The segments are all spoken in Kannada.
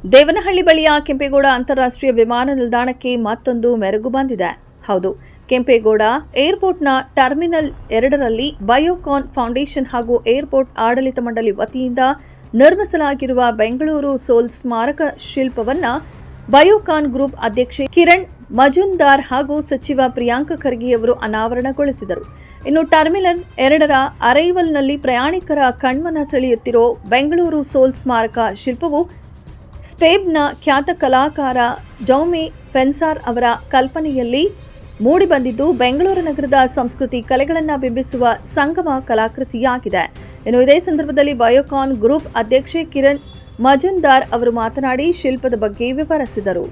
ದೇವನಹಳ್ಳಿ ಬಳಿಯ ಕೆಂಪೇಗೌಡ ಅಂತಾರಾಷ್ಟ್ರೀಯ ವಿಮಾನ ನಿಲ್ದಾಣಕ್ಕೆ ಮತ್ತೊಂದು ಮೆರುಗು ಬಂದಿದೆ. ಹೌದು, ಕೆಂಪೇಗೌಡ ಏರ್ಪೋರ್ಟ್ನ ಟರ್ಮಿನಲ್ 2ರಲ್ಲಿ ಬಯೋಕಾನ್ ಫೌಂಡೇಶನ್ ಹಾಗೂ ಏರ್ಪೋರ್ಟ್ ಆಡಳಿತ ಮಂಡಳಿ ವತಿಯಿಂದ ನಿರ್ಮಿಸಲಾಗಿರುವ ಬೆಂಗಳೂರು ಸೋಲ್ ಸ್ಮಾರಕ ಶಿಲ್ಪವನ್ನು ಬಯೋಕಾನ್ ಗ್ರೂಪ್ ಅಧ್ಯಕ್ಷೆ ಕಿರಣ್ ಮಜುಂದಾರ್ ಹಾಗೂ ಸಚಿವ ಪ್ರಿಯಾಂಕ ಖರ್ಗೆ ಅವರು ಅನಾವರಣಗೊಳಿಸಿದರು. ಇನ್ನು ಟರ್ಮಿನಲ್ 2ರ ಅರೈವಲ್ನಲ್ಲಿ ಪ್ರಯಾಣಿಕರ ಕಣ್ಮನ ಸೆಳೆಯುತ್ತಿರೋ ಬೆಂಗಳೂರು ಸೋಲ್ ಸ್ಮಾರಕ ಶಿಲ್ಪವು ಸ್ಪೇನ್ನ ಖ್ಯಾತ ಕಲಾಕಾರ ಜೌಮೆ ಫೆನ್ಸಾರ್ ಅವರ ಕಲ್ಪನೆಯಲ್ಲಿ ಮೂಡಿಬಂದಿದ್ದು ಬೆಂಗಳೂರು ನಗರದ ಸಂಸ್ಕೃತಿ ಕಲೆಗಳನ್ನು ಬಿಂಬಿಸುವ ಸಂಗಮ ಕಲಾಕೃತಿಯಾಗಿದೆ. ಇನ್ನು ಇದೇ ಸಂದರ್ಭದಲ್ಲಿ ಬಯೋಕಾನ್ ಗ್ರೂಪ್ ಅಧ್ಯಕ್ಷೆ ಕಿರಣ್ ಮಜುಂದಾರ್ ಅವರು ಮಾತನಾಡಿ ಶಿಲ್ಪದ ಬಗ್ಗೆ ವಿವರಿಸಿದರು.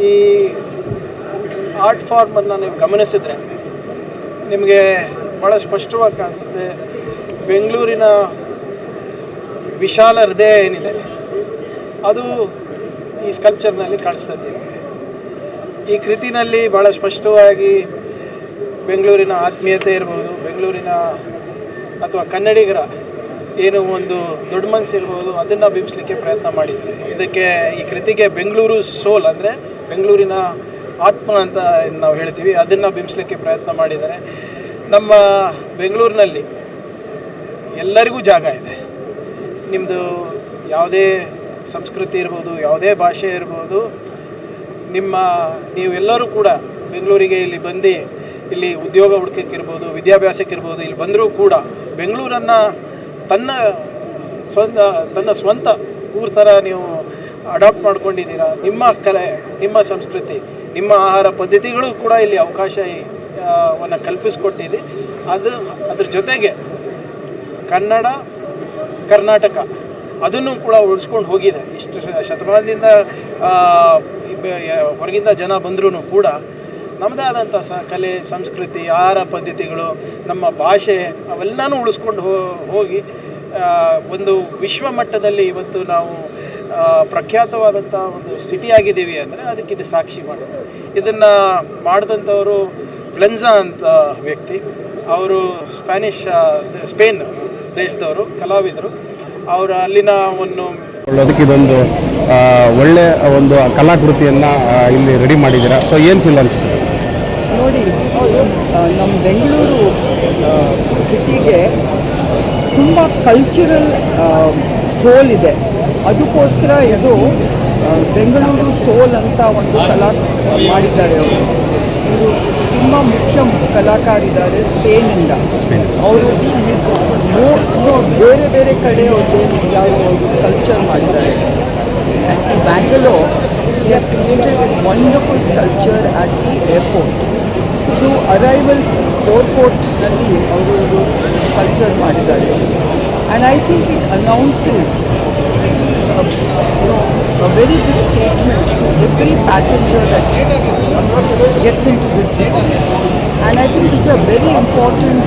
ಈ ಆರ್ಟ್ ಫಾರ್ಮನ್ನು ನೀವು ಗಮನಿಸಿದರೆ ನಿಮಗೆ ಭಾಳ ಸ್ಪಷ್ಟವಾಗಿ ಕಾಣಿಸುತ್ತೆ. ಬೆಂಗಳೂರಿನ ವಿಶಾಲ ಹೃದಯ ಏನಿದೆ ಅದು ಈ ಸ್ಕಲ್ಪ್ಚರ್ನಲ್ಲಿ ಕಾಣಿಸ್ತದೆ. ಈ ಕೃತಿನಲ್ಲಿ ಭಾಳ ಸ್ಪಷ್ಟವಾಗಿ ಬೆಂಗಳೂರಿನ ಆತ್ಮೀಯತೆ ಇರ್ಬೋದು, ಬೆಂಗಳೂರಿನ ಅಥವಾ ಕನ್ನಡಿಗರ ಏನು ಒಂದು ದೊಡ್ಡ ಮನಸ್ಸು ಇರ್ಬೋದು, ಅದನ್ನು ಬಿಂಬಿಸಲಿಕ್ಕೆ ಪ್ರಯತ್ನ ಮಾಡಿದ್ದಾರೆ. ಇದಕ್ಕೆ ಈ ಕೃತಿಗೆ ಬೆಂಗಳೂರು ಸೋಲ್ ಅಂದರೆ ಬೆಂಗಳೂರಿನ ಆತ್ಮ ಅಂತ ನಾವು ಹೇಳ್ತೀವಿ, ಅದನ್ನು ಬಿಂಬಿಸಲಿಕ್ಕೆ ಪ್ರಯತ್ನ ಮಾಡಿದ್ದಾರೆ. ನಮ್ಮ ಬೆಂಗಳೂರಿನಲ್ಲಿ ಎಲ್ಲರಿಗೂ ಜಾಗ ಇದೆ. ನಿಮ್ಮದು ಯಾವುದೇ ಸಂಸ್ಕೃತಿ ಇರ್ಬೋದು, ಯಾವುದೇ ಭಾಷೆ ಇರ್ಬೋದು, ನೀವೆಲ್ಲರೂ ಕೂಡ ಬೆಂಗಳೂರಿಗೆ ಇಲ್ಲಿ ಬಂದು ಇಲ್ಲಿ ಉದ್ಯೋಗ ಹುಡುಕಕ್ಕಿರ್ಬೋದು, ವಿದ್ಯಾಭ್ಯಾಸಕ್ಕಿರ್ಬೋದು, ಇಲ್ಲಿ ಬಂದರೂ ಕೂಡ ಬೆಂಗಳೂರನ್ನು ತನ್ನ ಸ್ವಂತ ಊರ ಥರ ನೀವು ಅಡಾಪ್ಟ್ ಮಾಡ್ಕೊಂಡಿದ್ದೀರಾ. ನಿಮ್ಮ ಕಲೆ, ನಿಮ್ಮ ಸಂಸ್ಕೃತಿ, ನಿಮ್ಮ ಆಹಾರ ಪದ್ಧತಿಗಳು ಕೂಡ ಇಲ್ಲಿ ಅವಕಾಶವನ್ನು ಕಲ್ಪಿಸ್ಕೊಟ್ಟಿದೆ. ಅದ್ರ ಜೊತೆಗೆ ಕನ್ನಡ, ಕರ್ನಾಟಕ ಅದನ್ನು ಕೂಡ ಉಳಿಸ್ಕೊಂಡು ಹೋಗಿದೆ. ಇಷ್ಟು ಶತಮಾನದಿಂದ ಹೊರಗಿಂದ ಜನ ಬಂದರೂ ಕೂಡ ನಮ್ಮದೇ ಆದಂಥ ಕಲೆ, ಸಂಸ್ಕೃತಿ, ಆಹಾರ ಪದ್ಧತಿಗಳು, ನಮ್ಮ ಭಾಷೆ ಅವೆಲ್ಲನೂ ಉಳಿಸ್ಕೊಂಡು ಹೋಗಿ ಒಂದು ವಿಶ್ವ ಮಟ್ಟದಲ್ಲಿ ಇವತ್ತು ನಾವು ಪ್ರಖ್ಯಾತವಾದಂಥ ಒಂದು ಸಿಟಿಯಾಗಿದ್ದೀವಿ ಅಂದರೆ ಅದಕ್ಕಿದು ಸಾಕ್ಷಿ ಮಾಡುತ್ತೆ. ಇದನ್ನು ಮಾಡಿದಂಥವರು ಪ್ಲೆನ್ಸಾ ಅಂತ ವ್ಯಕ್ತಿ, ಅವರು ಸ್ಪೇನ್ ದೇಶದವರು, ಕಲಾವಿದರು. ಅವರು ಅಲ್ಲಿನ ಇದೊಂದು ಒಳ್ಳೆ ಒಂದು ಕಲಾಕೃತಿಯನ್ನು ಇಲ್ಲಿ ರೆಡಿ ಮಾಡಿದ್ದೀರಾ. ಸೊ ಏನು ಫೀಲ್ ಅನಿಸ್ತದೆ ನೋಡಿ? ನಮ್ಮ ಬೆಂಗಳೂರು ಸಿಟಿಗೆ ತುಂಬ ಕಲ್ಚರಲ್ ಸೋಲ್ ಇದೆ. ಅದಕ್ಕೋಸ್ಕರ ಇದು ಬೆಂಗಳೂರು ಸೋಲ್ ಅಂತ ಒಂದು ಕಲಾ ಮಾಡಿದ್ದಾರೆ. ಇವರು ತುಂಬ ಮುಖ್ಯ ಕಲಾಕಾರಿದ್ದಾರೆ ಸ್ಪೇನಿಂದ. ಅವರು ಬೇರೆ ಬೇರೆ ಕಡೆ ಅವರು ಸ್ಕಲ್ಪ್ಚರ್ ಮಾಡಿದ್ದಾರೆ. Bangalore he has created this wonderful sculpture at the airport. ಇದು ಅರೈವಲ್ ಫೋರ್ಪೋರ್ಟ್ನಲ್ಲಿ ಅವರು ಇದು ಸ್ಕಲ್ಪ್ಚರ್ ಮಾಡಿದ್ದಾರೆ. And I think it announces a very big statement to every passenger that gets into this city. And I think this is a very important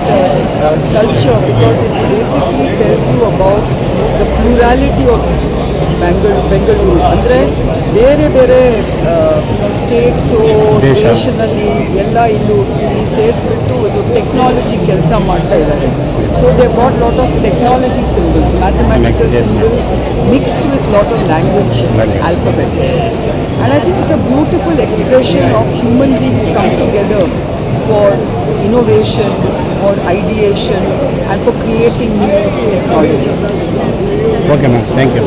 sculpture because it basically tells you about the plurality of Bengaluru. ಅಂದರೆ ಬೇರೆ ಬೇರೆ ಸ್ಟೇಟ್ಸು, ದೇಶದಲ್ಲಿ ಎಲ್ಲ ಇಲ್ಲಿ ಸೇರಿಸ್ಬಿಟ್ಟು ಇದು ಟೆಕ್ನಾಲಜಿ ಕೆಲಸ ಮಾಡ್ತಾ ಇದ್ದಾರೆ. So they got lot of technology symbols, mathematical symbols mixed with lot of language alphabets. And I think it's a beautiful expression of human beings come together for innovation, for ideation and for creating new technologies. Okay ma'am, thank you.